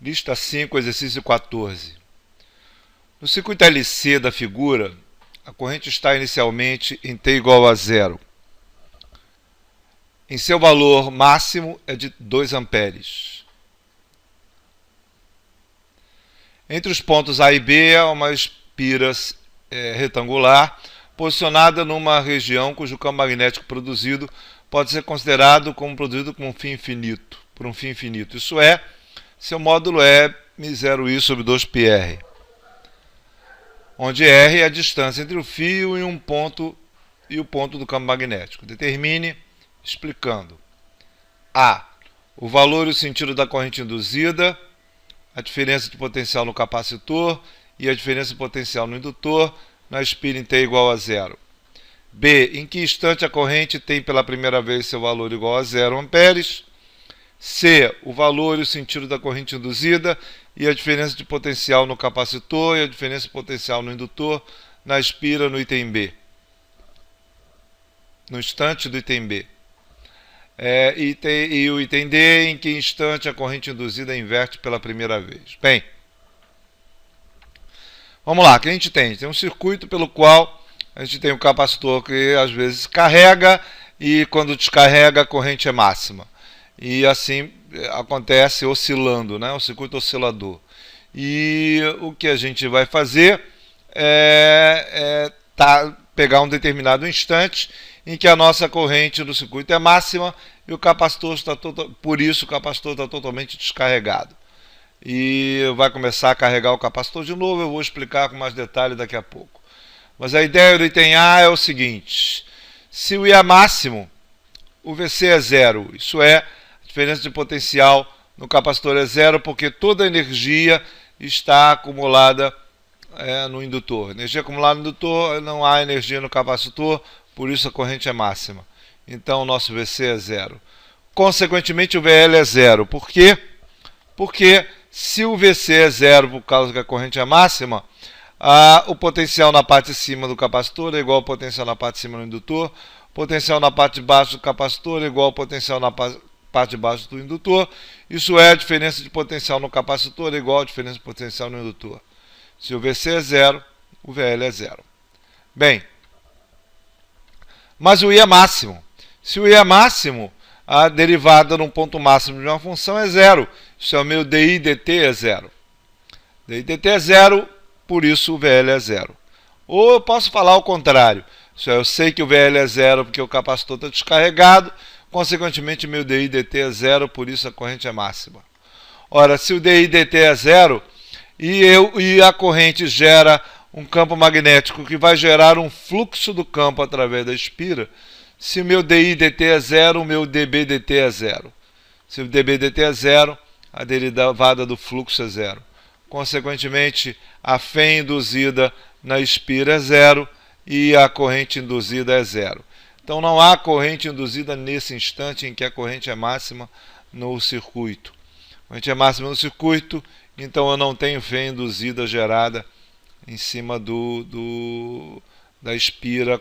Lista 5, exercício 14. No circuito LC da figura, a corrente está inicialmente em T igual a 0. Em seu valor máximo é de 2 amperes. Entre os pontos A e B há uma espira retangular posicionada numa região cujo campo magnético produzido pode ser considerado como produzido por um fim infinito. Isso é, seu módulo é μ0i sobre 2πr, onde r é a distância entre o fio e o ponto do campo magnético. Determine, explicando: a. O valor e o sentido da corrente induzida, a diferença de potencial no capacitor e a diferença de potencial no indutor na espira em T igual a 0. B. Em que instante a corrente tem pela primeira vez seu valor igual a 0 amperes. C. O valor e o sentido da corrente induzida e a diferença de potencial no capacitor e a diferença de potencial no indutor na espira no item B. No instante do item B. E o item D, em que instante a corrente induzida inverte pela primeira vez. Bem, vamos lá, o que a gente tem? Tem um circuito pelo qual a gente tem um capacitor que às vezes carrega e quando descarrega a corrente é máxima. E assim acontece oscilando, né? O circuito oscilador. E o que a gente vai fazer é pegar um determinado instante em que a nossa corrente do circuito é máxima e o capacitor está por isso o capacitor está totalmente descarregado. E vai começar a carregar o capacitor de novo, eu vou explicar com mais detalhe daqui a pouco. Mas a ideia do item A é o seguinte: se o I é máximo, o VC é zero, isso é, a diferença de potencial no capacitor é zero, porque toda a energia está acumulada no indutor. Energia acumulada no indutor, não há energia no capacitor, por isso a corrente é máxima. Então o nosso VC é zero. Consequentemente o VL é zero. Por quê? Porque se o VC é zero por causa que a corrente é máxima, o potencial na parte de cima do capacitor é igual ao potencial na parte de cima do indutor, o potencial na parte de baixo do capacitor é igual ao potencial na parte de baixo do indutor, isso é, a diferença de potencial no capacitor é igual à diferença de potencial no indutor. Se o VC é zero, o VL é zero. Bem, mas o I é máximo. Se o I é máximo, a derivada num ponto máximo de uma função é zero. Isso é o meu DI dt é zero. DI dt é zero, por isso o VL é zero. Ou eu posso falar o contrário. Isso é, eu sei que o VL é zero porque o capacitor está descarregado, consequentemente meu DI dt é zero, por isso a corrente é máxima. Ora, se o DI dt é zero e a corrente gera um campo magnético que vai gerar um fluxo do campo através da espira, se o meu DI dt é zero, o meu dB dt é zero. Se o dB dt é zero, a derivada do fluxo é zero. Consequentemente, a fé induzida na espira é zero e a corrente induzida é zero. Então não há corrente induzida nesse instante em que a corrente é máxima no circuito. A corrente é máxima no circuito, então eu não tenho fé induzida gerada em cima da espira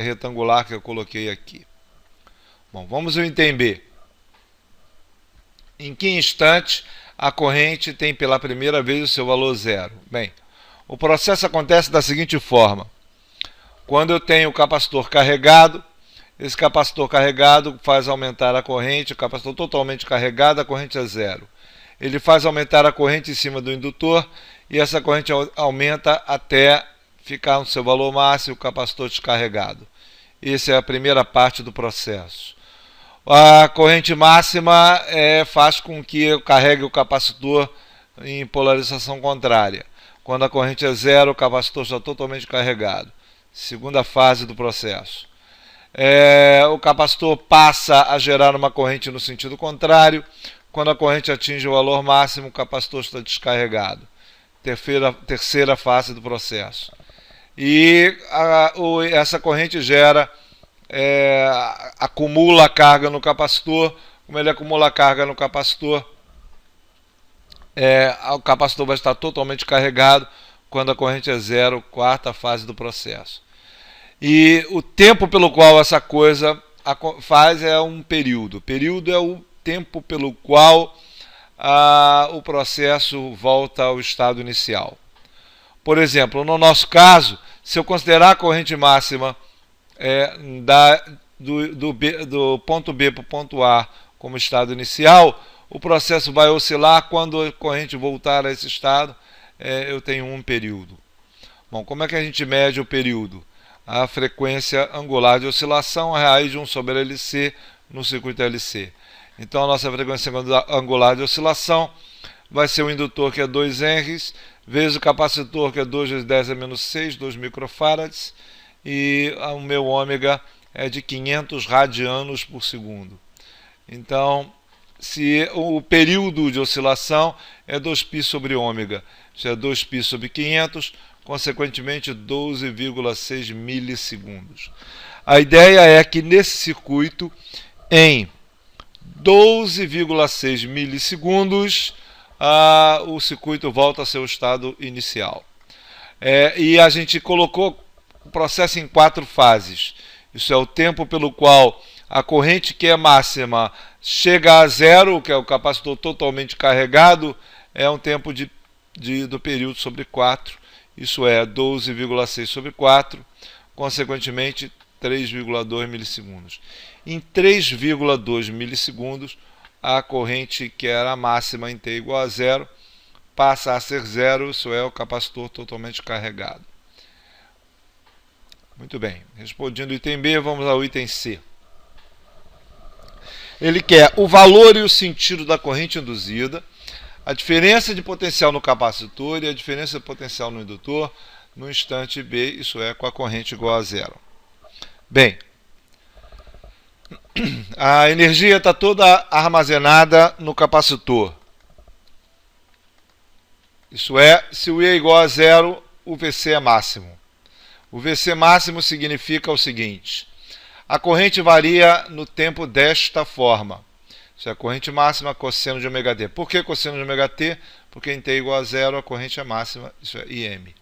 retangular que eu coloquei aqui. Bom, vamos ao item B. Em que instante a corrente tem pela primeira vez o seu valor zero? Bem, o processo acontece da seguinte forma. Quando eu tenho o capacitor carregado, esse capacitor carregado faz aumentar a corrente, o capacitor totalmente carregado, a corrente é zero. Ele faz aumentar a corrente em cima do indutor e essa corrente aumenta até ficar no seu valor máximo, o capacitor descarregado. Essa é a primeira parte do processo. A corrente máxima faz com que eu carregue o capacitor em polarização contrária. Quando a corrente é zero, o capacitor está totalmente carregado. Segunda fase do processo. O capacitor passa a gerar uma corrente no sentido contrário. Quando a corrente atinge o valor máximo, o capacitor está descarregado. Terceira fase do processo. E essa corrente acumula carga no capacitor. Como ele acumula carga no capacitor, o capacitor vai estar totalmente carregado quando a corrente é zero, quarta fase do processo. E o tempo pelo qual essa coisa faz é um período. O período é o tempo pelo qual o processo volta ao estado inicial. Por exemplo, no nosso caso, se eu considerar a corrente máxima do ponto B para o ponto A como estado inicial, o processo vai oscilar. Quando a corrente voltar a esse estado, eu tenho um período. Bom, como é que a gente mede o período? A frequência angular de oscilação, a raiz de 1 sobre LC no circuito LC. Então a nossa frequência angular de oscilação vai ser o indutor, que é 2 Henrys, vezes o capacitor, que é 2 vezes 10 a menos 6, 2 microfarads, e o meu ômega é de 500 radianos por segundo. Então, se o período de oscilação é 2π sobre ômega, isso é 2π sobre 500, consequentemente 12,6 milissegundos. A ideia é que nesse circuito, em 12,6 milissegundos, o circuito volta ao seu estado inicial. E a gente colocou o processo em 4 fases. Isso é o tempo pelo qual a corrente, que é máxima, chega a zero, que é o capacitor totalmente carregado, é um tempo do período sobre 4. Isso é 12,6 sobre 4, consequentemente 3,2 milissegundos. Em 3,2 milissegundos, a corrente, que era máxima em T igual a zero, passa a ser zero, isso é o capacitor totalmente carregado. Muito bem, respondiendo o item B, vamos ao item C. Ele quer o valor e o sentido da corrente induzida, a diferença de potencial no capacitor e a diferença de potencial no indutor no instante B, isso é, com a corrente igual a zero. Bem, a energia está toda armazenada no capacitor. Isso é, se o I é igual a zero, o VC é máximo. O VC máximo significa o seguinte: a corrente varia no tempo desta forma. Isso é a corrente máxima, cosseno de ômega t. Por que cosseno de ômega t? Porque em t igual a zero, a corrente é máxima, isso é IM.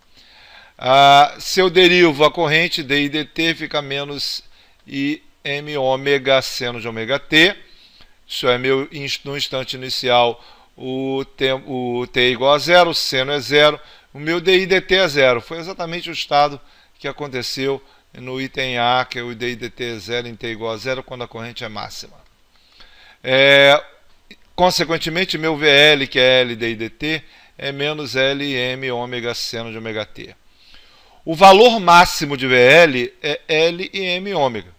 Se eu derivo a corrente, dI dt fica menos IM ômega seno de ômega t. Isso é, no instante inicial, o t é igual a zero, o seno é zero, o meu dI dt é zero. Foi exatamente o estado que aconteceu no item A, que é o dI dt é zero em t igual a zero, quando a corrente é máxima. Consequentemente, meu VL, que é L dI dt, é menos LM ômega seno de ômega t. O valor máximo de VL é L e M ômega.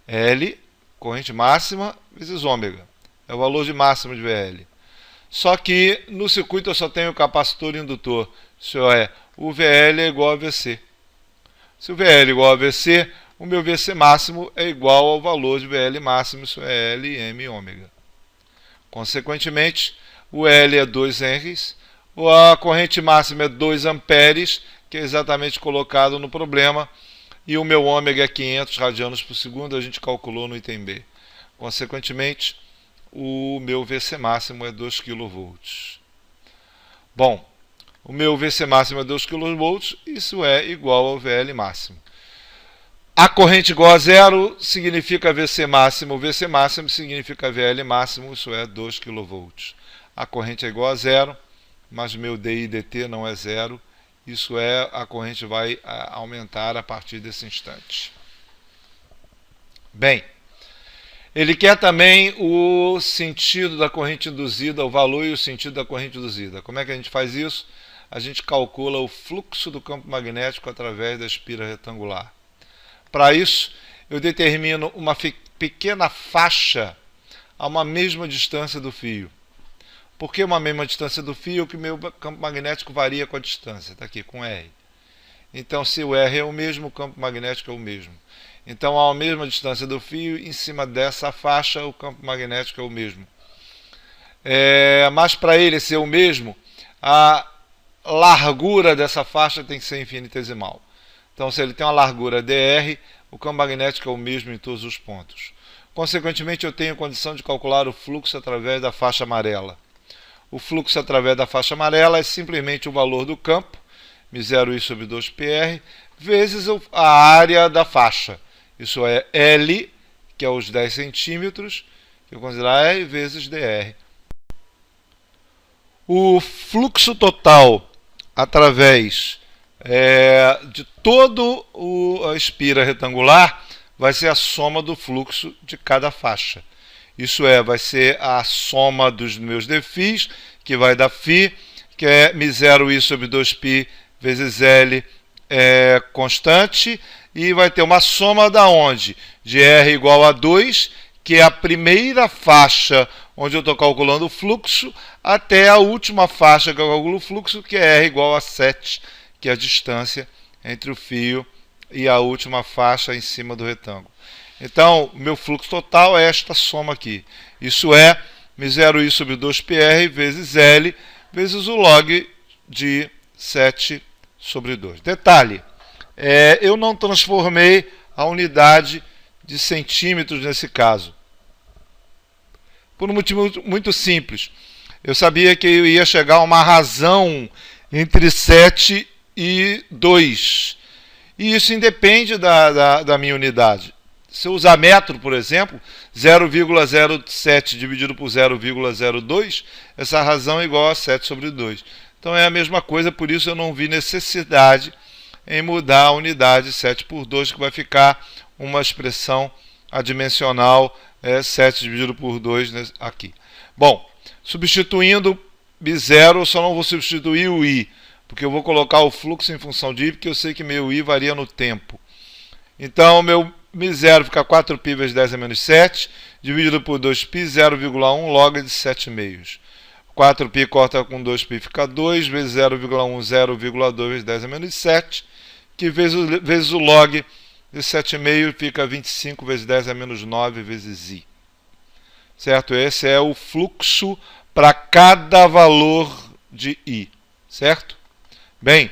L, corrente máxima, vezes ômega. É o valor de máximo de VL. Só que no circuito eu só tenho capacitor e indutor. Isso é, o VL é igual a VC. Se o VL é igual a VC, o meu VC máximo é igual ao valor de VL máximo, isso é L e M ômega. Consequentemente, o L é 2 Henrys, a corrente máxima é 2 amperes, que é exatamente colocado no problema, e o meu ômega é 500 radianos por segundo, a gente calculou no item B. Consequentemente, o meu VC máximo é 2 kV. Bom, o meu VC máximo é 2 kV, isso é igual ao VL máximo. A corrente igual a zero significa VC máximo, o VC máximo significa VL máximo, isso é 2 kV. A corrente é igual a zero, mas meu dI dt não é zero, isso é, a corrente vai aumentar a partir desse instante. Bem, ele quer também o sentido da corrente induzida, o valor e o sentido da corrente induzida. Como é que a gente faz isso? A gente calcula o fluxo do campo magnético através da espira retangular. Para isso, eu determino uma pequena faixa a uma mesma distância do fio. Por que uma mesma distância do fio? Que meu campo magnético varia com a distância, está aqui, com R. Então, se o R é o mesmo, o campo magnético é o mesmo. Então, a mesma distância do fio, em cima dessa faixa, o campo magnético é o mesmo. Mas para ele ser o mesmo, a largura dessa faixa tem que ser infinitesimal. Então, se ele tem uma largura dr, o campo magnético é o mesmo em todos os pontos. Consequentemente, eu tenho condição de calcular o fluxo através da faixa amarela. O fluxo através da faixa amarela é simplesmente o valor do campo, μ0i sobre 2πr, vezes a área da faixa. Isso é L, que é os 10 centímetros, que eu considerar R, vezes dr. O fluxo total através de todo a espira retangular vai ser a soma do fluxo de cada faixa. Isso vai ser a soma dos meus dφ, que vai dar φ, que é μ0i sobre 2π vezes L constante, e vai ter uma soma da onde? De R igual a 2, que é a primeira faixa onde eu estou calculando o fluxo, até a última faixa que eu calculo o fluxo, que é R igual a 7, que é a distância entre o fio e a última faixa em cima do retângulo. Então, meu fluxo total é esta soma aqui. Isso é μ0i sobre 2πr vezes L, vezes o log de 7 sobre 2. Detalhe, eu não transformei a unidade de centímetros nesse caso. Por um motivo muito simples. Eu sabia que eu ia chegar a uma razão entre 7 e 2. E isso independe da minha unidade. Se eu usar metro, por exemplo, 0,07 dividido por 0,02, essa razão é igual a 7 sobre 2. Então é a mesma coisa, por isso eu não vi necessidade em mudar a unidade 7 por 2, que vai ficar uma expressão adimensional 7 dividido por 2 aqui. Bom, substituindo μ0, eu só não vou substituir o i, porque eu vou colocar o fluxo em função de i, porque eu sei que meu i varia no tempo. Então, meu μ0 fica 4π vezes 10 a menos 7, dividido por 2π, 0,1 log de 7/2. 4π corta com 2π fica 2, vezes 0,1, 0,2 vezes 10 a menos 7, que vezes o log de 7,5 fica 25 vezes 10 a menos 9 vezes i. Certo? Esse é o fluxo para cada valor de i. Certo? Bem,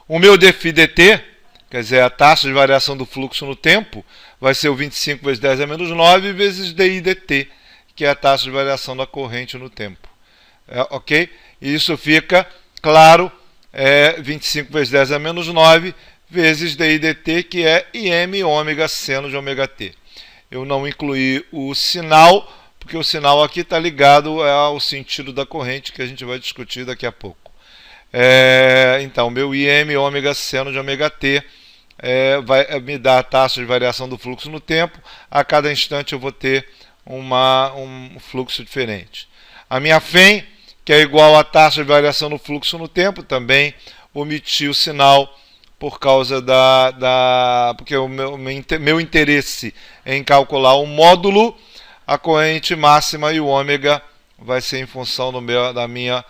o meu dφ dt, quer dizer, a taxa de variação do fluxo no tempo, vai ser o 25 vezes 10 a menos 9 vezes di dt, que é a taxa de variação da corrente no tempo. Ok? E isso fica, claro, 25 vezes 10 a menos 9 vezes di dt, que é im ômega seno de ômega t. Eu não incluí o sinal, porque o sinal aqui está ligado ao sentido da corrente, que a gente vai discutir daqui a pouco. Então, meu im ômega seno de ômega t vai me dar a taxa de variação do fluxo no tempo. A cada instante eu vou ter um fluxo diferente. A minha FEM, que é igual à taxa de variação do fluxo no tempo, também omiti o sinal por causa porque o meu interesse é em calcular o módulo, a corrente máxima, e o ômega vai ser em função da minha,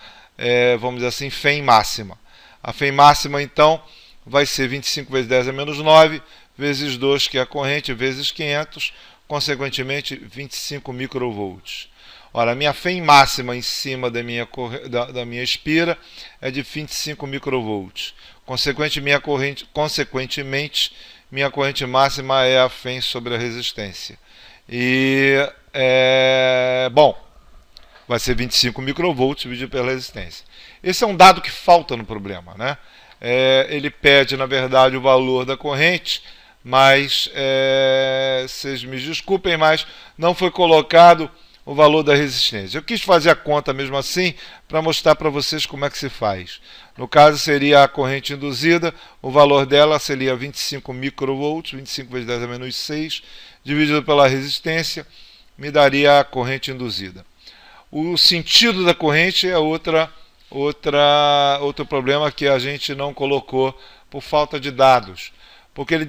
vamos dizer assim, FEM máxima. A FEM máxima, então, vai ser 25 vezes 10 a menos 9, vezes 2, que é a corrente, vezes 500, consequentemente 25 microvolts. Ora, a minha FEM máxima em cima da minha espira é de 25 microvolts. Consequentemente, minha corrente máxima é a FEM sobre a resistência. E, bom, vai ser 25 microvolts dividido pela resistência. Esse é um dado que falta no problema, né? Ele pede, na verdade, o valor da corrente, mas, vocês me desculpem, mas não foi colocado o valor da resistência. Eu quis fazer a conta mesmo assim, para mostrar para vocês como é que se faz. No caso, seria a corrente induzida, o valor dela seria 25 microvolts, 25 vezes 10 a menos 6, dividido pela resistência, me daria a corrente induzida. O sentido da corrente é outro problema que a gente não colocou por falta de dados. Porque ele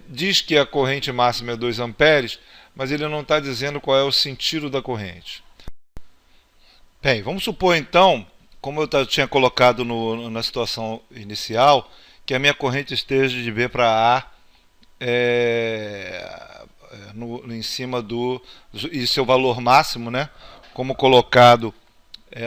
diz que a corrente máxima é 2 amperes, mas ele não está dizendo qual é o sentido da corrente. Bem, vamos supor então, como eu tinha colocado na situação inicial, que a minha corrente esteja de B para A em cima e seu valor máximo, né? Como colocado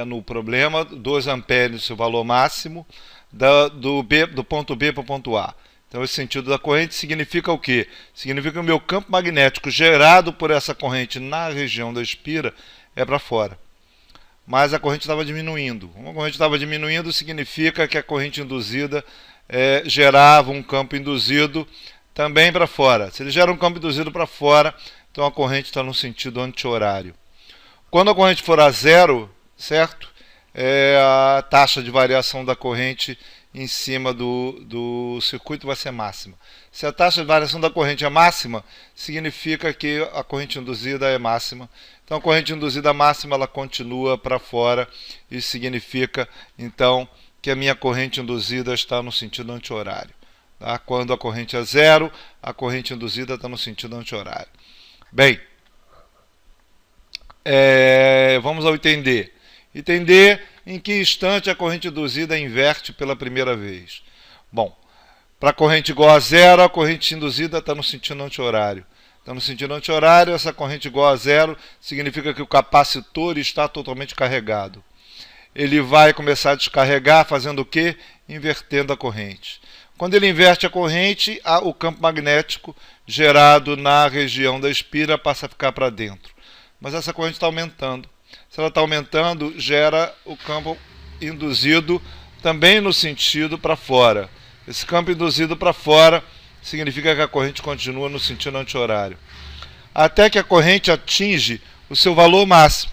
no problema, 2 amperes, seu valor máximo, do ponto B para o ponto A. Então, esse sentido da corrente significa o quê? Significa que o meu campo magnético gerado por essa corrente na região da espira é para fora. Mas a corrente estava diminuindo. Como a corrente estava diminuindo, significa que a corrente induzida gerava um campo induzido também para fora. Se ele gera um campo induzido para fora, então a corrente está no sentido anti-horário. Quando a corrente for a zero, certo? É a taxa de variação da corrente em cima do circuito vai ser máxima. Se a taxa de variação da corrente é máxima, significa que a corrente induzida é máxima. Então a corrente induzida máxima ela continua para fora. Isso significa então que a minha corrente induzida está no sentido anti-horário. Tá? Quando a corrente é zero, a corrente induzida está no sentido anti-horário. Bem, vamos ao entender. Entender em que instante a corrente induzida inverte pela primeira vez. Bom, para a corrente igual a zero, a corrente induzida está no sentido anti-horário. Está no sentido anti-horário, essa corrente igual a zero significa que o capacitor está totalmente carregado. Ele vai começar a descarregar fazendo o quê? Invertendo a corrente. Quando ele inverte a corrente, o campo magnético gerado na região da espira passa a ficar para dentro. Mas essa corrente está aumentando. Se ela está aumentando, gera o campo induzido também no sentido para fora. Esse campo induzido para fora significa que a corrente continua no sentido anti-horário. Até que a corrente atinge o seu valor máximo.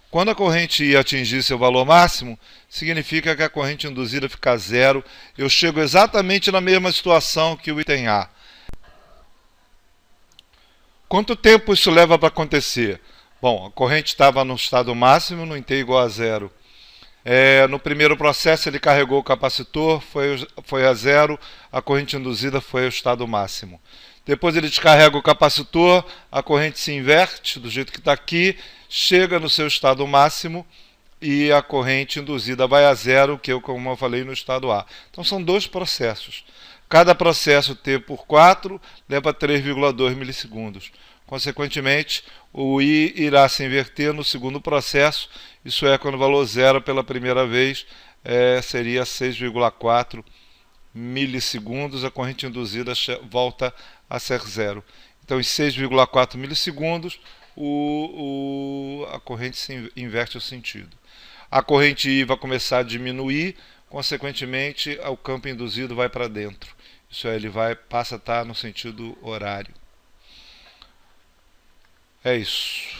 Quando a corrente atingir seu valor máximo, significa que a corrente induzida fica zero. Eu chego exatamente na mesma situação que o item A. Quanto tempo isso leva para acontecer? Bom, a corrente estava no estado máximo, no T igual a zero. No primeiro processo ele carregou o capacitor, foi a zero, a corrente induzida foi ao estado máximo. Depois ele descarrega o capacitor, a corrente se inverte do jeito que está aqui, chega no seu estado máximo e a corrente induzida vai a zero, que como eu falei, no estado A. Então são dois processos. Cada processo T por 4 leva 3,2 milissegundos. Consequentemente, o I irá se inverter no segundo processo, isso é, quando o valor zero pela primeira vez seria 6,4 milissegundos, a corrente induzida volta a ser zero. Então, em 6,4 milissegundos, a corrente se inverte o sentido. A corrente I vai começar a diminuir, consequentemente, o campo induzido vai para dentro. Isso é, ele passa a estar no sentido horário. É isso.